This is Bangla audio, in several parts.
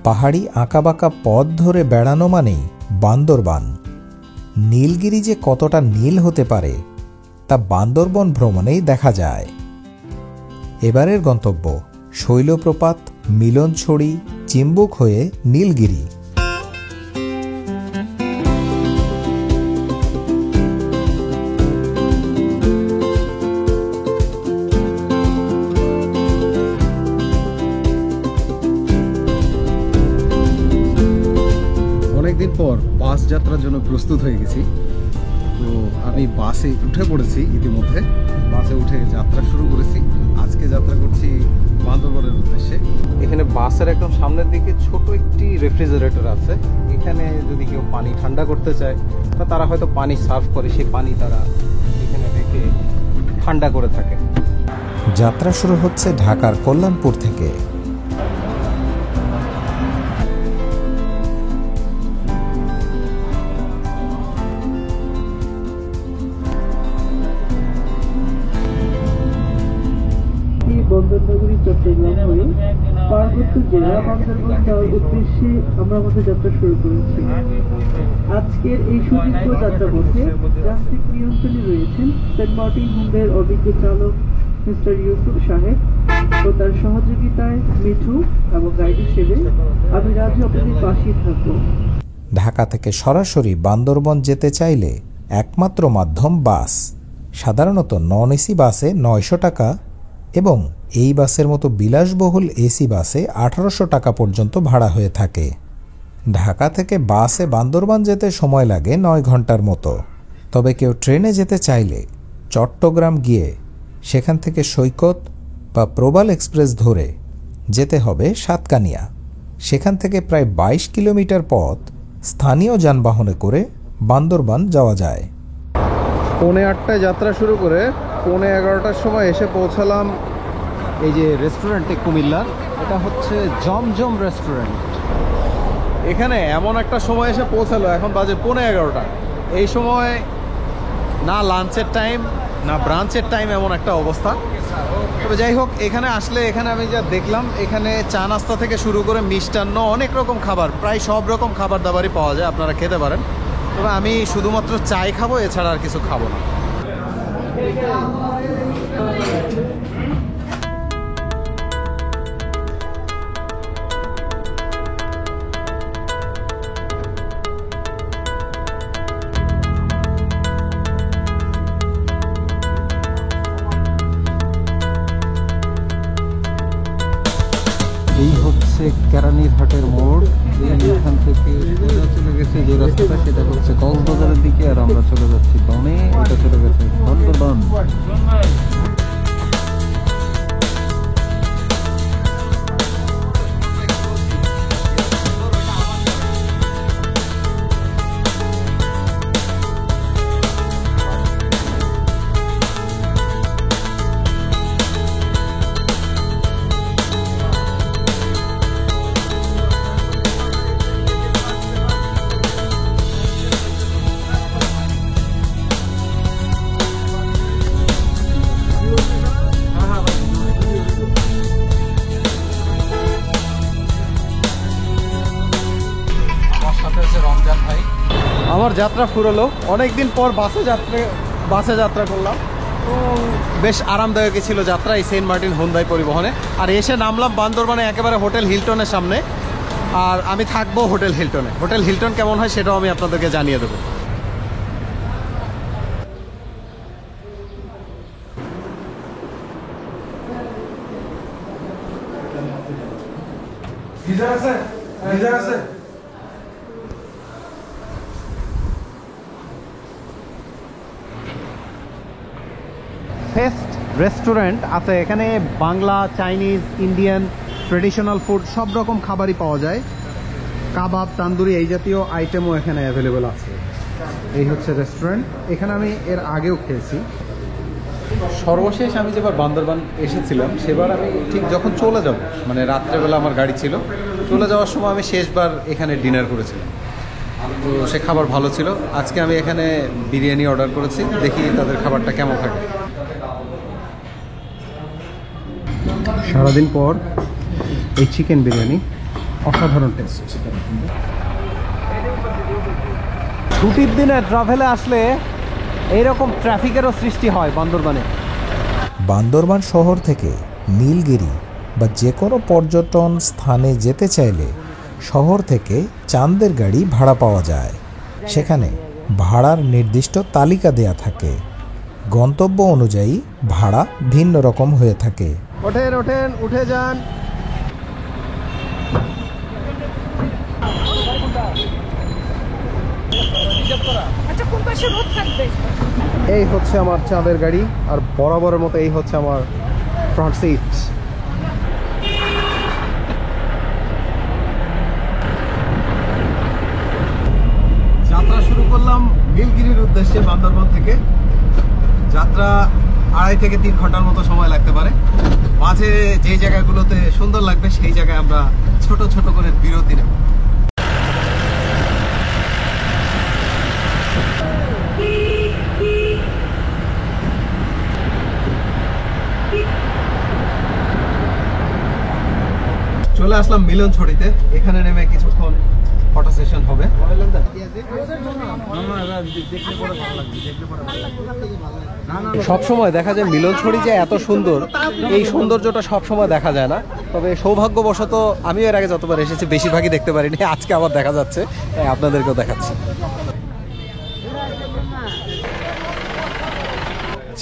পাহাড়ি আঁকাবাঁকা পথ ধরে বেড়ানো মানেই বান্দরবান। নীলগিরি যে কতটা নীল হতে পারে তা বান্দরবন ভ্রমণেই দেখা যায়। এবারের গন্তব্য শৈলপ্রপাত, মিলনছড়ি, চিম্বুক হয়ে নীলগিরি। অনেকদিন পর বাস যাত্রার জন্য প্রস্তুত হয়ে গেছি। তো আমি বাসে উঠে পড়েছি, ইতিমধ্যে বাসে উঠে যাত্রা শুরু করেছি। আজকে যাত্রা করছি বান্দরবনের উদ্দেশ্যে। এখানে বাসের একদম সামনের দিকে ছোট একটি রেফ্রিজারেটর আছে। এখানে যদি কেউ পানি ঠান্ডা করতে চায় বা তারা হয়তো পানি সার্ভ করে, সেই পানি তারা এখানে রেখে ঠান্ডা করে থাকে। যাত্রা শুরু হচ্ছে ঢাকার কল্যাণপুর থেকে। বন্দরনগরী চট্টগ্রাম হয়ে পার্বত্য জেলা বান্দরবান যাওয়ার উদ্দেশ্যে আমরা আমাদের যাত্রা শুরু করেছি। আজকের এই সুদীর্ঘ যাত্রাপথে যান্ত্রিক নিয়ন্ত্রণে রয়েছেন সেন্ট মার্টিন হুন্ডাইয়ের অভিজ্ঞ চালক মিস্টার ইউসুফ সাহেব ও তার সহযোগিতায় মিঠু এবং গাইড হিসেবে আমি রাজু আপনাদের পাশেই থাকবো। ঢাকা থেকে সরাসরি বান্দরবন যেতে চাইলে একমাত্র মাধ্যম বাস। সাধারণত নন এসি বাসে 900 টাকা এবং এই বাসের মতো বিলাসবহুল এসি বাসে 1800 টাকা পর্যন্ত ভাড়া হয়ে থাকে। ঢাকা থেকে বাসে বান্দরবান যেতে সময় লাগে 9 ঘন্টার মতো। তবে কেউ ট্রেনে যেতে চাইলে চট্টগ্রাম গিয়ে সেখান থেকে সৈকত বা প্রবাল এক্সপ্রেস ধরে যেতে হবে সাতকানিয়া। সেখান থেকে প্রায় 22 কিলোমিটার পথ স্থানীয় যানবাহনে করে বান্দরবান যাওয়া যায়। 8:45টায় যাত্রা শুরু করে 11:15টার সময় এসে পৌঁছালাম এই যে রেস্টুরেন্টে কুমিল্লার। এটা হচ্ছে জমজম রেস্টুরেন্ট। এখানে এমন একটা সময় এসে পৌঁছালো, এখন বাজে 11:15। এই সময় না লাঞ্চের টাইম না ব্রাঞ্চের টাইম, এমন একটা অবস্থা। তবে যাই হোক, এখানে আসলে এখানে আমি যা দেখলাম, এখানে চা নাস্তা থেকে শুরু করে মিষ্টান্ন, অনেক রকম খাবার, প্রায় সব রকম খাবার দাবারই পাওয়া যায়, আপনারা খেতে পারেন। তবে আমি শুধুমাত্র চাই খাবো, এছাড়া আর কিছু খাবো না। এই হচ্ছে কেরানীরহাটের মোড়। এখান থেকে সোজা চলে গেছে যে রাস্তাটা, সেটা হচ্ছে কক্সবাজারের দিকে, আর আমরা চলে যাচ্ছি দমে। এটা চলে গেছে বান্দরবান। আমার যাত্রা ফুরলো, অনেকদিন পর বাসে যাত্রা করলাম। তো বেশ আরামদায়কই ছিল যাত্রা এই সেন্ট মার্টিন হুন্ডাই পরিবহনে। আর এসে নামলাম বান্দরবানে একেবারে হোটেল হিলটনের সামনে। আর আমি থাকবো হোটেল হিলটনে। হোটেল হিলটন কেমন হয় সেটাও আমি আপনাদেরকে জানিয়ে দেবো। ফেস্ট রেস্টুরেন্ট আছে এখানে। Bangla, Chinese, Indian, traditional food সব রকম খাবারই পাওয়া যায়। কাবাব, তান্দুরি এই জাতীয় আইটেমও এখানে অ্যাভেলেবেল আছে। এই হচ্ছে রেস্টুরেন্ট। এখানে আমি এর আগেও খেয়েছি। সর্বশেষ আমি যেবার বান্দরবান এসেছিলাম, সেবার আমি ঠিক যখন চলে যাব, মানে রাত্রেবেলা আমার গাড়ি ছিল, চলে যাওয়ার সময় আমি শেষবার এখানে ডিনার করেছিলাম। তো সে খাবার ভালো ছিল। আজকে আমি এখানে বিরিয়ানি অর্ডার করেছি, দেখি তাদের খাবারটা কেমন থাকে। সারাদিন পর এই চিকেন বিরিয়ানি অসাধারণ টেস্ট। ছুটির দিনে ট্রাভেলে আসলে এইরকম ট্রাফিকেরও সৃষ্টি হয় বান্দরবানে। বান্দরবান শহর থেকে নীলগিরি বা যে কোনো পর্যটন স্থানে যেতে চাইলে শহর থেকে চাঁদের গাড়ি ভাড়া পাওয়া যায়। সেখানে ভাড়ার নির্দিষ্ট তালিকা দেয়া থাকে, গন্তব্য অনুযায়ী ভাড়া ভিন্ন রকম হয়ে থাকে। ওঠেন ওঠেন, উঠে যান। এই হচ্ছে আমার চাঁদের গাড়ি, আর বরাবরের মতো এই হচ্ছে আমার ফ্রন্ট সিট। যাত্রা শুরু করলাম নীলগিরির উদ্দেশ্যে বান্দরবান থেকে। যাত্রা 2.5 থেকে 3 ঘন্টার মতো সময় লাগতে পারে। মাঝে যে জায়গাগুলোতে সুন্দর লাগবে সেই জায়গায় আমরা ছোট ছোট করে বিরতি নেব। চলে আসলাম মিলনছড়িতে। এখানে নেমে কিছুক্ষণ ফটো সেশন হবে। সবসময় দেখা যায় মিলনছড়ি যে এত সুন্দর, এই সৌন্দর্যটা সবসময় দেখা যায় না। তবে সৌভাগ্যবশত আমিও এর আগে যতবার এসেছি বেশিরভাগই দেখতে পারিনি, আজকে আবার দেখা যাচ্ছে, তাই আপনাদেরকেও দেখাচ্ছি।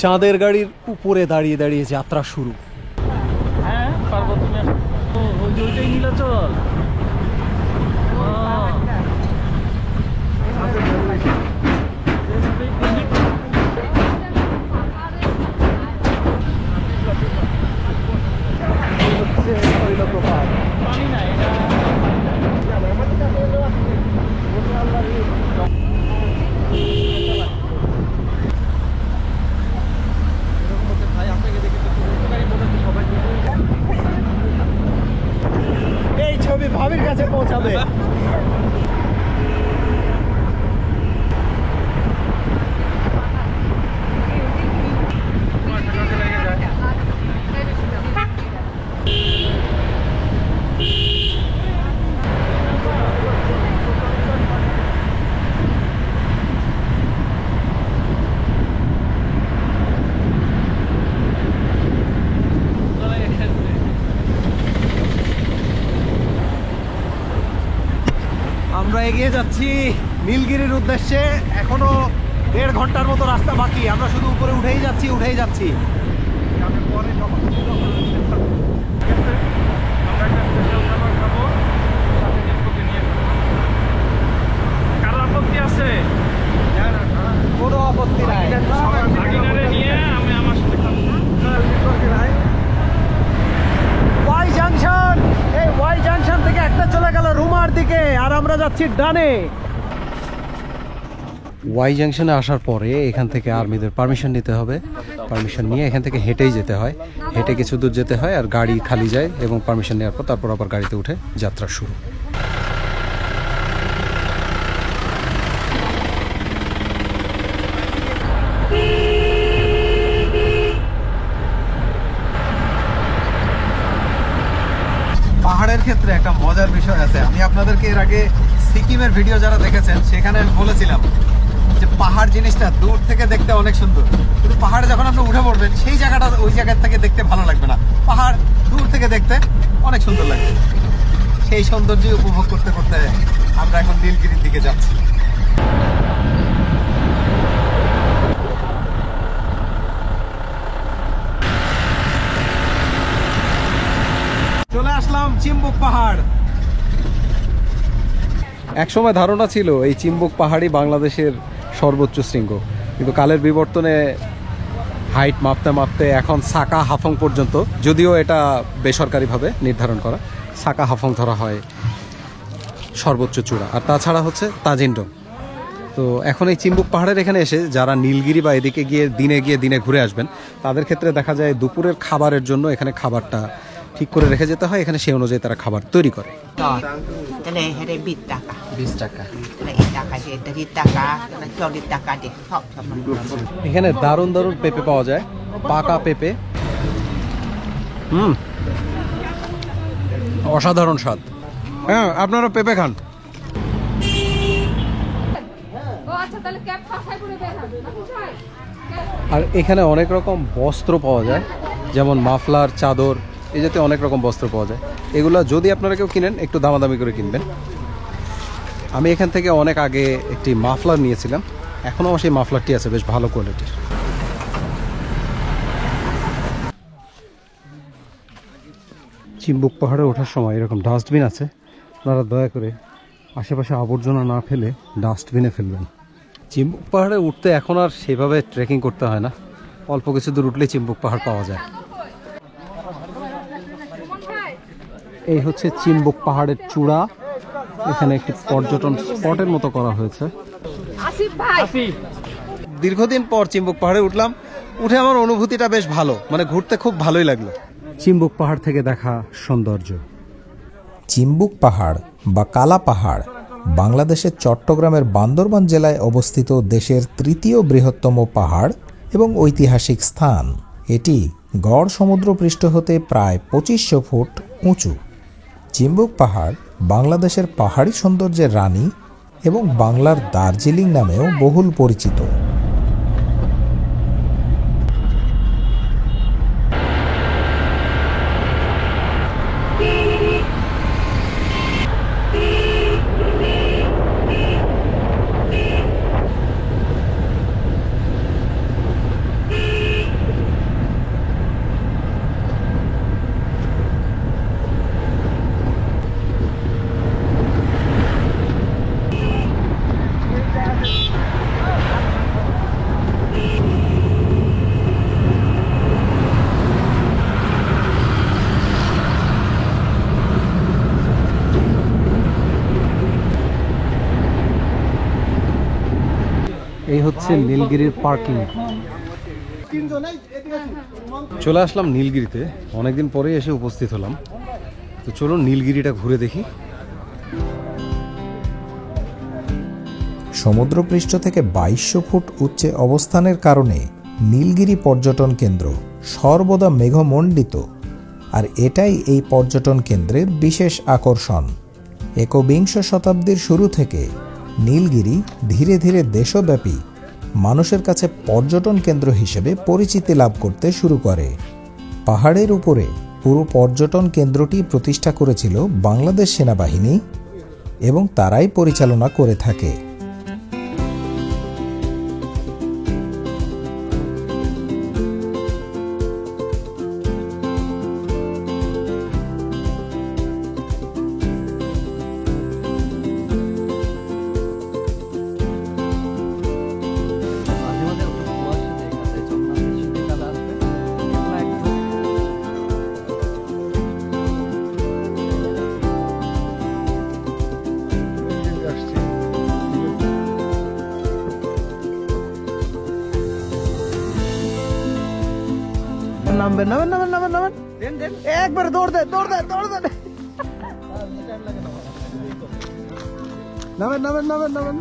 চাঁদের গাড়ির উপরে দাঁড়িয়ে দাঁড়িয়ে যাত্রা শুরু। হ্যাঁ পারবো, তুমি ওইটাই নিলে চল। পানি না এটা এই ছবি ভাবির কাছে পৌঁছাবে। আমরা এগিয়ে যাচ্ছি নীলগিরির উদ্দেশ্যে। এখনো 1.5 ঘন্টার মতো রাস্তা বাকি। আমরা শুধু উপরে উঠেই যাচ্ছি। কারো আপত্তি আছে? কোনো আপত্তি নাই। ভাগিনারে নিয়ে আমি আমার সাথে খাবো। ওয়াই জাংশন, এই ওয়াই জাংশন থেকে একটা চলে গেল রুমার দিকে, আর আমরা যাচ্ছি ডানে। ওয়াই জাংশনে আসার পরে এখান থেকে আর্মিদের পারমিশন নিতে হবে। পারমিশন নিয়ে এখান থেকে হেঁটেই যেতে হয়। হেঁটে কিছু দূর যেতে হয়, আর গাড়ি খালি যায়, এবং পারমিশন নেওয়ার পর তারপর আবার গাড়িতে উঠে যাত্রা শুরু। পাহাড়ের ক্ষেত্রে একটা মজার বিষয় আছে। আমি আপনাদেরকে এর আগে সিকিমের ভিডিও যারা দেখেছেন সেখানে আমি বলেছিলাম যে পাহাড় জিনিসটা দূর থেকে দেখতে অনেক সুন্দর, কিন্তু পাহাড়ে যখন আপনি উঠে পড়বেন সেই জায়গাটা ওই জায়গার থেকে দেখতে ভালো লাগবে না। পাহাড় দূর থেকে দেখতে অনেক সুন্দর লাগবে। সেই সৌন্দর্য উপভোগ করতে করতে আমরা এখন নীলগিরির দিকে যাচ্ছি। চলে আসলাম চিম্বুক পাহাড়। একসময় ধারণা ছিল এই চিম্বুক পাহাড়ই বাংলাদেশের সর্বোচ্চ শৃঙ্গ, কিন্তু কালের বিবর্তনে হাইট মাপতে মাপতে এখন সাকা হাফং পর্যন্ত, যদিও এটা বেসরকারিভাবে নির্ধারণ করা, সাকা হাফং ধরা হয় সর্বোচ্চ চূড়া। আর তাছাড়া হচ্ছে তাজিন্ডং। তো এখন এই চিম্বুক পাহাড়ের এখানে এসে যারা নীলগিরি বা এদিকে গিয়ে দিনে ঘুরে আসবেন, তাদের ক্ষেত্রে দেখা যায় দুপুরের খাবারের জন্য এখানে খাবারটা ঠিক করে রেখে যেতে হয়। এখানে সেই অনুযায়ী তারা খাবার তৈরি করে। ก็เลยให้ได้บิดตักอะ 20 টাকা।เลยตักอะเด็ดตักอะแล้วชอบดิตักอะเด็กชอบมัน এখানে দারুণ দারুণ পেঁপে পাওয়া যায়, পাকা পেঁপে। অসাধারণ স্বাদ। হ্যাঁ, আপনারা পেঁপে খান। আর এখানে অনেক রকম বস্ত্র পাওয়া যায়, যেমন মাফলার, চাদর, এই জাতীয় অনেক রকম বস্ত্র পাওয়া যায়। এগুলো যদি আপনারা কেউ কিনেন একটু দামাদামি করে কিনবেন। আমি এখান থেকে অনেক আগে একটি মাফলার নিয়েছিলাম, এখনও সেই মাফলারটি আছে, বেশ ভালো কোয়ালিটির। চিম্বুক পাহাড়ে ওঠার সময় এরকম ডাস্টবিন আছে, আপনারা দয়া করে আশেপাশে আবর্জনা না ফেলে ডাস্টবিনে ফেলবেন। চিম্বুক পাহাড়ে উঠতে এখন আর সেভাবে ট্রেকিং করতে হয় না, অল্প কিছু দূর উঠলেই চিম্বুক পাহাড় পাওয়া যায়। এই হচ্ছে চিম্বুক পাহাড়ের চূড়া, এখানে একটি পর্যটন স্পটের মতো করা হয়েছে। দীর্ঘদিন পর চিম্বুক পাহাড়ে উঠলাম, উঠে আমার অনুভূতিটা বেশ ভালো, মানে ঘুরতে খুব ভালোই লাগলো। চিম্বুক পাহাড় থেকে দেখা সৌন্দর্য। চিম্বুক পাহাড় বা কালা পাহাড় বাংলাদেশের চট্টগ্রামের বান্দরবান জেলায় অবস্থিত দেশের তৃতীয় বৃহত্তম পাহাড় এবং ঐতিহাসিক স্থান। এটি গড় সমুদ্রপৃষ্ঠ হতে প্রায় 2500 ফুট উঁচু। চিম্বুক পাহাড় বাংলাদেশের পাহাড়ি সৌন্দর্যের রানী এবং বাংলার দার্জিলিং নামেও বহুল পরিচিত। এই হচ্ছে নীলগিরির পার্কিং। চলে আসলাম নীলগিরিতে, অনেকদিন পরে এসে উপস্থিত হলাম। তো চলো নীলগিরিটা ঘুরে দেখি। সমুদ্রপৃষ্ঠ থেকে 2200 ফুট উচ্চে অবস্থানের কারণে নীলগিরি পর্যটন কেন্দ্র সর্বদা মেঘমণ্ডিত, আর এটাই এই পর্যটন কেন্দ্রের বিশেষ আকর্ষণ। একবিংশ শতাব্দীর শুরু থেকে নীলগিরি ধীরে ধীরে দেশব্যাপী মানুষের কাছে পর্যটন কেন্দ্র হিসেবে পরিচিতি লাভ করতে শুরু করে। পাহাড়ের উপরে পুরো পর্যটন কেন্দ্রটি প্রতিষ্ঠা করেছিল বাংলাদেশ সেনাবাহিনী এবং তারাই পরিচালনা করে থাকে। নামবেন নামবেন নামবেন নামবেন নামবেন, একবারে দৌড় দেন দৌড় দেন দৌড় দেন, নামেন নামেন নামেন নামেন।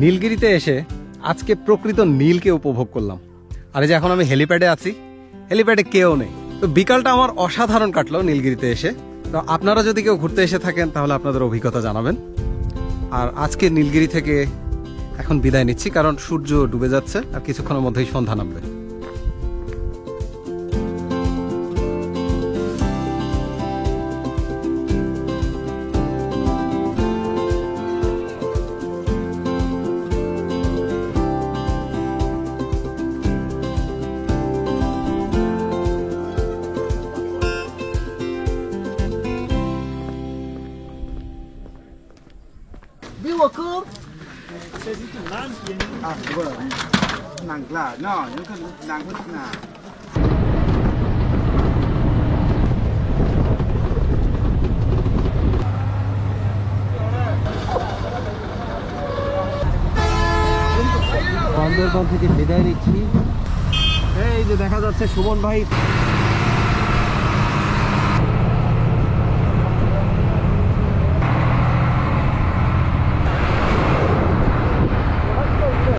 নীলগিরিতে এসে আজকে প্রকৃত নীলকে উপভোগ করলাম। আর এই যে এখন আমি হেলিপ্যাডে আছি, হেলিপ্যাডে কেউ নেই। তো বিকালটা আমার অসাধারণ কাটলো নীলগিরিতে এসে। তো আপনারা যদি কেউ ঘুরতে এসে থাকেন তাহলে আপনাদের অভিজ্ঞতা জানাবেন। আর আজকে নীলগিরি থেকে এখন বিদায় নিচ্ছি, কারণ সূর্য ডুবে যাচ্ছে আর কিছুক্ষণের মধ্যেই সন্ধ্যা নামবে। বান্দরবান থেকে বিদায় নিচ্ছি। এই যে দেখা যাচ্ছে সুমন ভাই